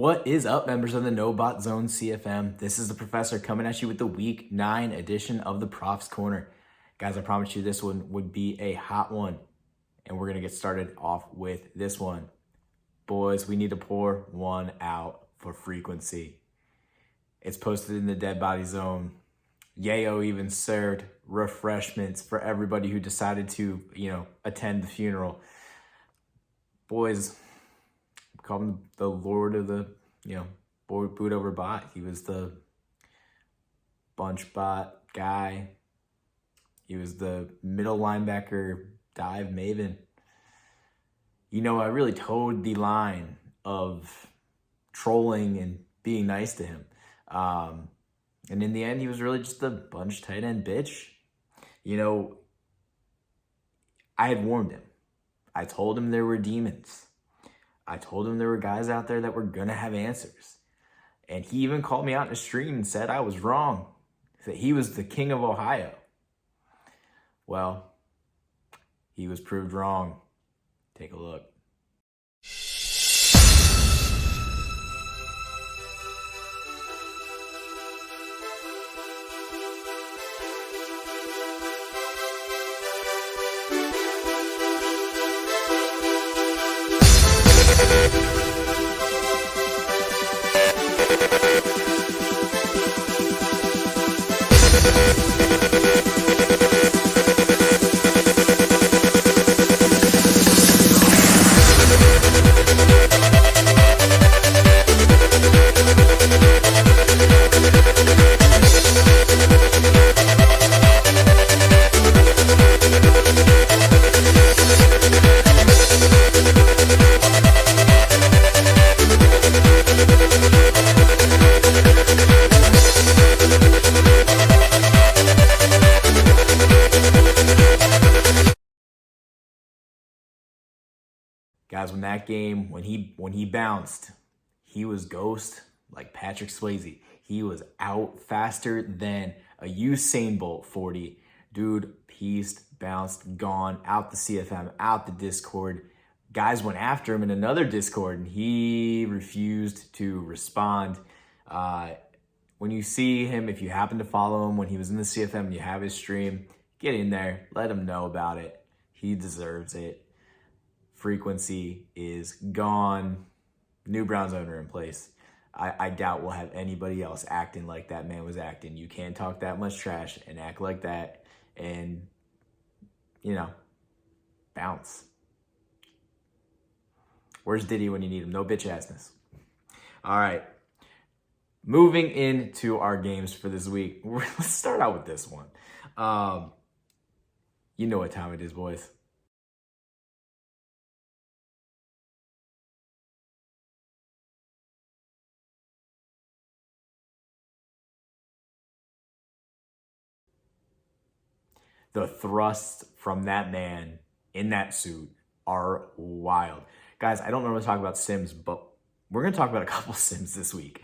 What is up, members of the No Bot Zone CFM? This is the professor coming at you with the Week 9 edition of the Prof's Corner. Guys, I promise you this one would be a hot one, and we're going to get started off with this one. Boys, we need to pour one out for frequency. It's posted in the Dead Body Zone. Yayo even served refreshments for everybody who decided to, attend the funeral. Boys, call him the Lord of the, boot over bot. He was the bunch bot guy. He was the middle linebacker dive maven. I really towed the line of trolling and being nice to him. And in the end, he was really just a bunch tight end bitch. I had warned him. I told him there were demons. I told him there were guys out there that were going to have answers. And he even called me out in a stream and said I was wrong, that he was the king of Ohio. Well, he was proved wrong. Take a look. Guys, when he bounced, he was ghost like Patrick Swayze. He was out faster than a Usain Bolt 40. Dude, pieced, bounced, gone, out the CFM, out the Discord. Guys went after him in another Discord, and he refused to respond. When you see him, if you happen to follow him when he was in the CFM and you have his stream, get in there, let him know about it. He deserves it. Frequency is gone. New Browns owner in place. I doubt we'll have anybody else acting like that man was acting. You can't talk that much trash and act like that and, bounce. Where's Diddy when you need him? No bitch assness. All right. Moving into our games for this week. Let's start out with this one. You know what time it is, boys. The thrusts from that man in that suit are wild. Guys, I don't normally talk about Sims, but we're going to talk about a couple Sims this week.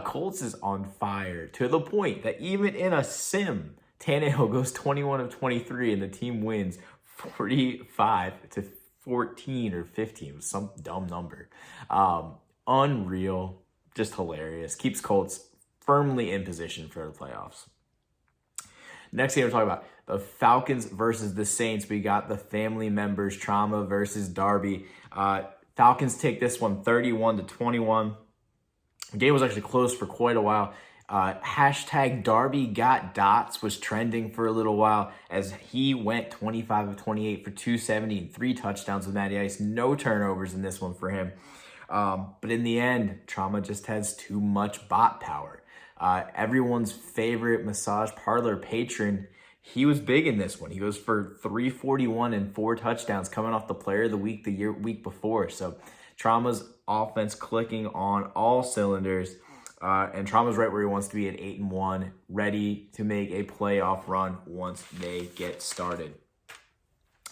Colts is on fire to the point that even in a Sim, Tannehill goes 21 of 23 and the team wins 45-14 or 15. Some dumb number. Unreal. Just hilarious. Keeps Colts firmly in position for the playoffs. Next game we're talking about the Falcons versus the Saints. We got the family members trauma versus Darby. Falcons take this one 31-21. The game was actually close for quite a while. Hashtag Darby got dots was trending for a little while as he went 25 of 28 for 270 and 3 touchdowns with Matty Ice. No turnovers in this one for him. But in the end, Trauma just has too much bot power. Everyone's favorite massage parlor patron, he was big in this one. He goes for 341 and 4 touchdowns coming off the player of the week week before. So Trauma's offense clicking on all cylinders. And Trauma's right where he wants to be at 8-1, ready to make a playoff run once they get started.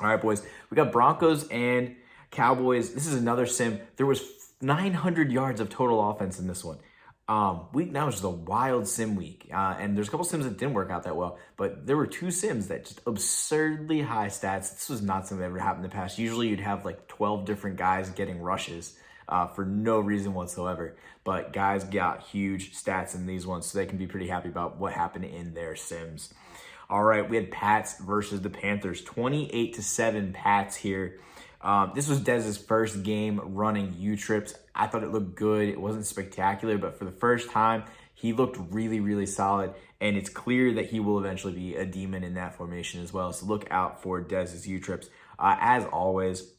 All right, boys, we got Broncos and Cowboys. This is another Sim. There was 900 yards of total offense in this one. Week 9 was just a wild sim week. And there's a couple sims that didn't work out that well, but there were 2 sims that just absurdly high stats. This was not something that ever happened in the past. Usually you'd have like 12 different guys getting rushes. for no reason whatsoever. But guys got huge stats in these ones, so they can be pretty happy about what happened in their sims. All right, we had Pats versus the Panthers, 28-7 Pats here. This was Dez's first game running U-trips. I thought it looked good. It wasn't spectacular, but for the first time, he looked really, really solid. And it's clear that he will eventually be a demon in that formation as well. So look out for Dez's U-trips. As always,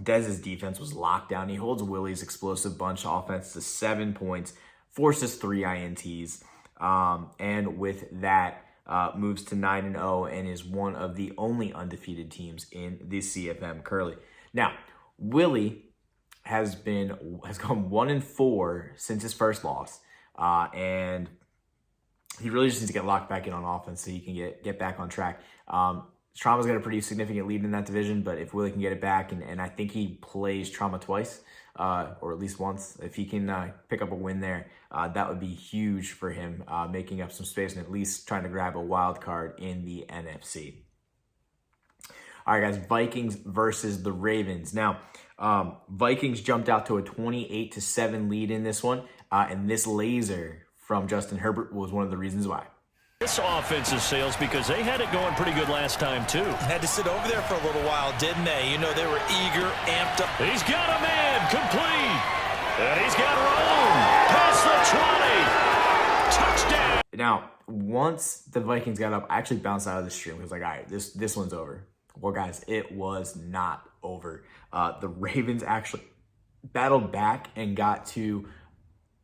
Dez's defense was locked down. He holds Willie's explosive bunch offense to 7 points, forces 3 INTs. And with that, moves to 9-0 and is one of the only undefeated teams in the CFM currently. Now, Willie has gone 1-4 since his first loss, and he really just needs to get locked back in on offense so he can get back on track. Trauma's got a pretty significant lead in that division, but if Willie can get it back, and I think he plays Trauma twice, or at least once, if he can pick up a win there, that would be huge for him, making up some space and at least trying to grab a wild card in the NFC. All right, guys, Vikings versus the Ravens. Now, Vikings jumped out to a 28-7 lead in this one, and this laser from Justin Herbert was one of the reasons why. This offensive sales, because they had it going pretty good last time, too. Had to sit over there for a little while, didn't they? You know, they were eager, amped up. He's got a man, complete. And he's got room. Past the 20. Touchdown. Now, once the Vikings got up, I actually bounced out of the stream. I was like, all right, this one's over. Well, guys, it was not over. The Ravens actually battled back and got to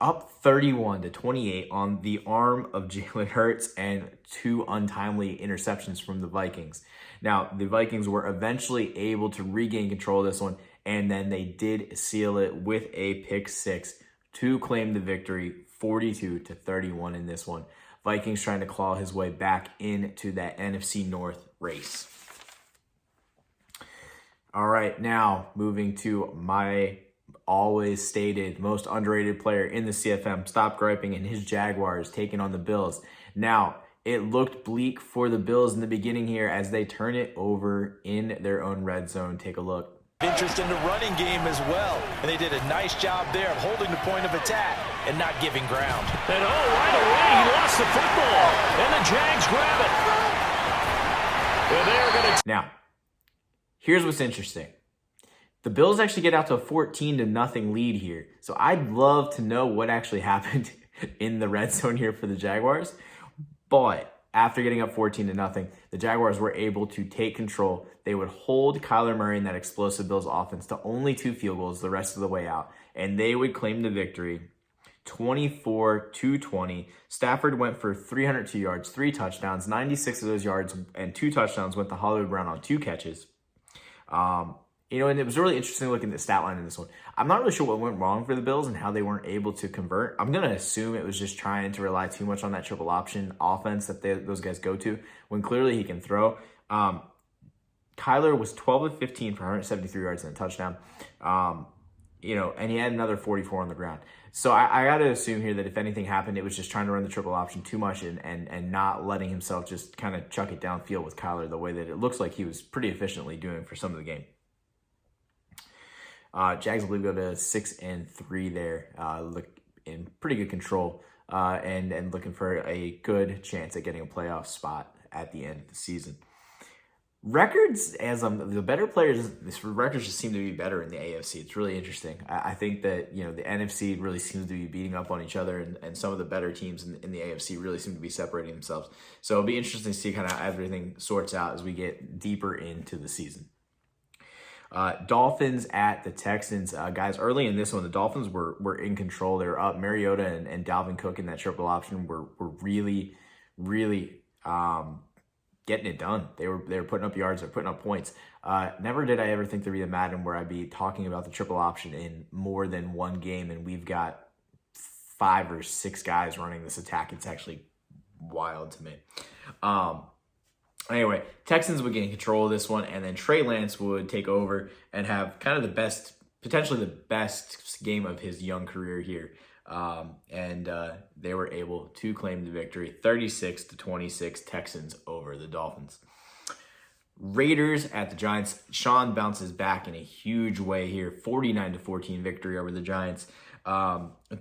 up 31-28 on the arm of Jalen Hurts and 2 untimely interceptions from the Vikings. Now, the Vikings were eventually able to regain control of this one, and then they did seal it with a pick 6 to claim the victory, 42-31 in this one. Vikings trying to claw his way back into that NFC North race. All right, now moving to my always stated most underrated player in the CFM. Stop griping, and his Jaguars taking on the Bills. Now, it looked bleak for the Bills in the beginning here as they turn it over in their own red zone. Take a look. Interest in the running game as well. And they did a nice job there of holding the point of attack and not giving ground. And right away, he lost the football. And the Jags grab it. And they're going to... Now, here's what's interesting. The Bills actually get out to a 14-0 lead here. So I'd love to know what actually happened in the red zone here for the Jaguars. But after getting up 14-0, the Jaguars were able to take control. They would hold Kyler Murray and that explosive Bills offense to only 2 field goals the rest of the way out. And they would claim the victory 24-20. Stafford went for 302 yards, 3 touchdowns. 96 of those yards and 2 touchdowns went to Hollywood Brown on 2 catches. And it was really interesting looking at the stat line in this one. I'm not really sure what went wrong for the Bills and how they weren't able to convert. I'm going to assume it was just trying to rely too much on that triple option offense that those guys go to when clearly he can throw. Kyler was 12-15 for 173 yards and a touchdown. And he had another 44 on the ground. So I got to assume here that if anything happened, it was just trying to run the triple option too much and not letting himself just kind of chuck it downfield with Kyler the way that it looks like he was pretty efficiently doing for some of the game. Jags, I believe, go to 6-3 there. Look in pretty good control and looking for a good chance at getting a playoff spot at the end of the season. Records, as the better players, these records just seem to be better in the AFC. It's really interesting. I think that, the NFC really seems to be beating up on each other, and some of the better teams in the AFC really seem to be separating themselves. So it'll be interesting to see kind of how everything sorts out as we get deeper into the season. Dolphins at the Texans. Guys, early in this one, the Dolphins were in control. They were up. Mariota and Dalvin Cook in that triple option were really, really getting it done. They were putting up yards, they're putting up points. Never did I ever think there'd be a Madden where I'd be talking about the triple option in more than one game, and we've got 5 or 6 guys running this attack. It's actually wild to me. Anyway, Texans would get in control of this one, and then Trey Lance would take over and have kind of potentially the best game of his young career here. And they were able to claim the victory, 36-26 Texans over the Dolphins. Raiders at the Giants. Sean bounces back in a huge way here. 49-14 victory over the Giants.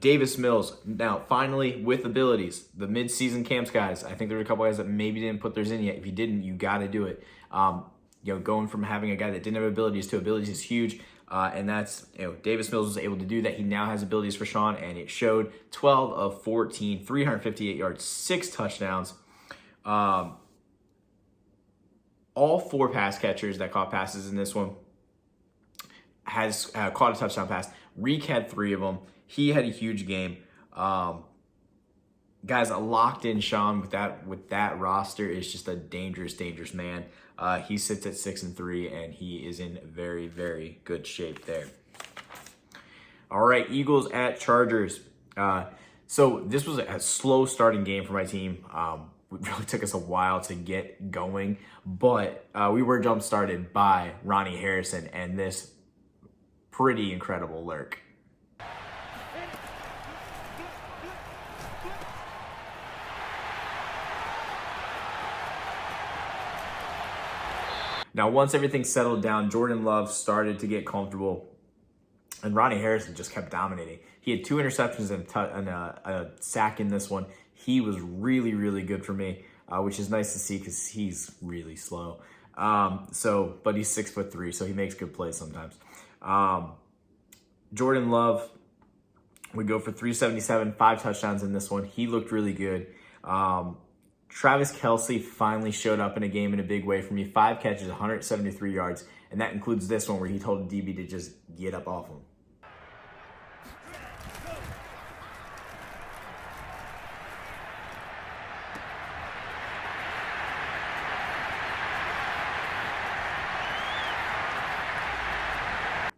Davis Mills, now finally with abilities. The midseason camps guys, I think there were a couple guys that maybe didn't put theirs in yet. If you didn't, you got to do it. Going from having a guy that didn't have abilities to abilities is huge. And that's, Davis Mills was able to do that. He now has abilities for Sean, and it showed. 12 of 14, 358 yards, 6 touchdowns. All 4 pass catchers that caught passes in this one has caught a touchdown pass. Reek had 3 of them. He had a huge game. Guys, a locked-in Sean with that roster is just a dangerous, dangerous man. He sits at 6-3, and he is in very, very good shape there. All right, Eagles at Chargers. So this was a slow starting game for my team. It really took us a while to get going, but we were jump-started by Ronnie Harrison and this pretty incredible lurk. Now, once everything settled down, Jordan Love started to get comfortable, and Ronnie Harrison just kept dominating. He had 2 interceptions and a sack in this one. He was really, really good for me, which is nice to see because he's really slow. But he's 6'3", so he makes good plays sometimes. Jordan Love would go for 377, 5 touchdowns in this one. He looked really good. Travis Kelce finally showed up in a game in a big way for me. 5 catches, 173 yards, and that includes this one where he told DB to just get up off him.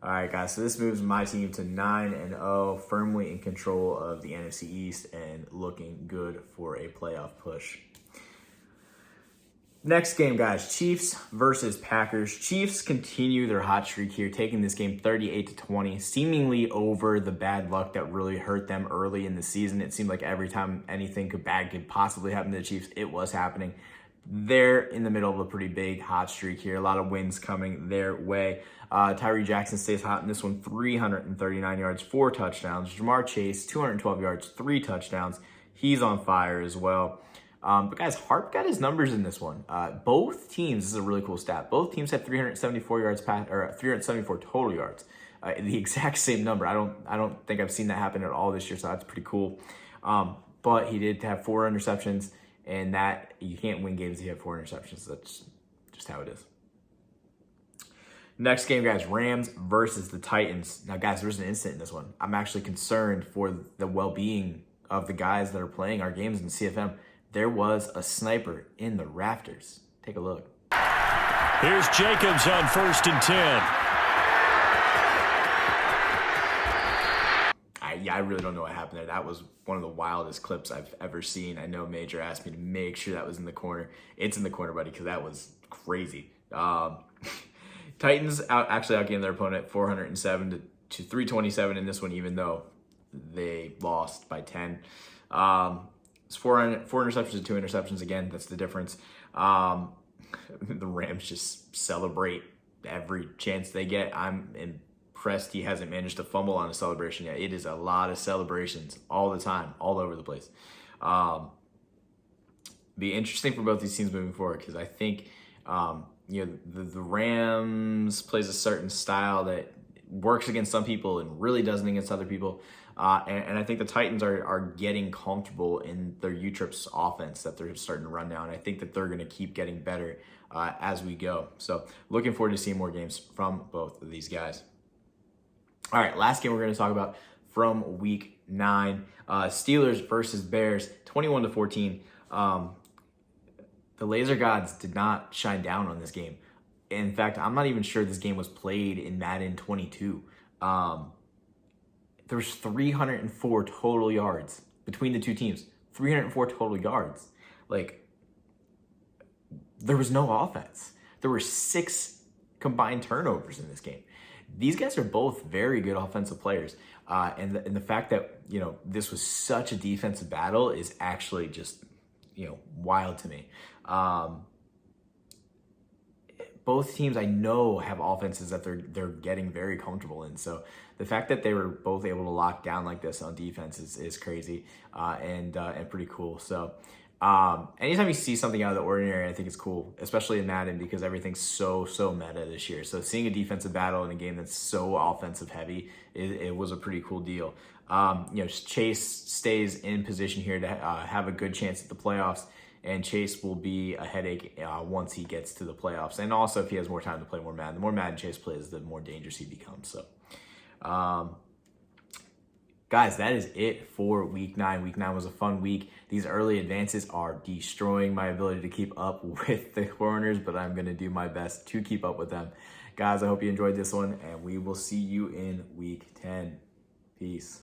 All right, guys, so this moves my team to 9-0, firmly in control of the NFC East and looking good for a playoff push. Next game, guys, Chiefs versus Packers. Chiefs continue their hot streak here, taking this game 38-20, seemingly over the bad luck that really hurt them early in the season. It seemed like every time anything bad could possibly happen to the Chiefs, it was happening. They're in the middle of a pretty big hot streak here. A lot of wins coming their way. Tyree Jackson stays hot in this one, 339 yards, 4 touchdowns. Jamar Chase, 212 yards, 3 touchdowns. He's on fire as well. But guys, Harp got his numbers in this one. Both teams, this is a really cool stat. Both teams had 374 yards or 374 total yards. The exact same number. I don't think I've seen that happen at all this year, so that's pretty cool. But he did have 4 interceptions, and that you can't win games if you have 4 interceptions. That's just how it is. Next game, guys, Rams versus the Titans. Now, guys, there was an incident in this one. I'm actually concerned for the well-being of the guys that are playing our games in the CFM. There was a sniper in the rafters. Take a look. Here's Jacobs on 1st and 10. I really don't know what happened there. That was one of the wildest clips I've ever seen. I know Major asked me to make sure that was in the corner. It's in the corner, buddy, because that was crazy. Titans outgained their opponent 407 to 327 in this one, even though they lost by 10. It's 4 interceptions to 2 interceptions. Again, that's the difference. The Rams just celebrate every chance they get. I'm impressed he hasn't managed to fumble on a celebration yet. It is a lot of celebrations all the time, all over the place. Be interesting for both these teams moving forward because I think the Rams plays a certain style that works against some people and really doesn't against other people. And I think the Titans are getting comfortable in their U-Trips offense that they're starting to run down. I think that they're going to keep getting better as we go. So looking forward to seeing more games from both of these guys. All right, last game we're going to talk about from Week 9. Steelers versus Bears, 21-14. The Laser Gods did not shine down on this game. In fact, I'm not even sure this game was played in Madden 22. There was 304 total yards between the two teams. 304 total yards. Like, there was no offense. There were 6 combined turnovers in this game. These guys are both very good offensive players. And the fact that, this was such a defensive battle is actually just, wild to me. both teams I know have offenses that they're getting very comfortable in. So the fact that they were both able to lock down like this on defense is crazy and pretty cool. So anytime you see something out of the ordinary, I think it's cool, especially in Madden, because everything's so meta this year. So seeing a defensive battle in a game that's so offensive heavy, it was a pretty cool deal. Chase stays in position here to have a good chance at the playoffs, and Chase will be a headache once he gets to the playoffs. And also, if he has more time to play more Madden, the more Madden Chase plays, the more dangerous he becomes. So, guys, that is it for Week 9. Week 9 was a fun week. These early advances are destroying my ability to keep up with the corners, but I'm going to do my best to keep up with them. Guys, I hope you enjoyed this one, and we will see you in Week 10. Peace.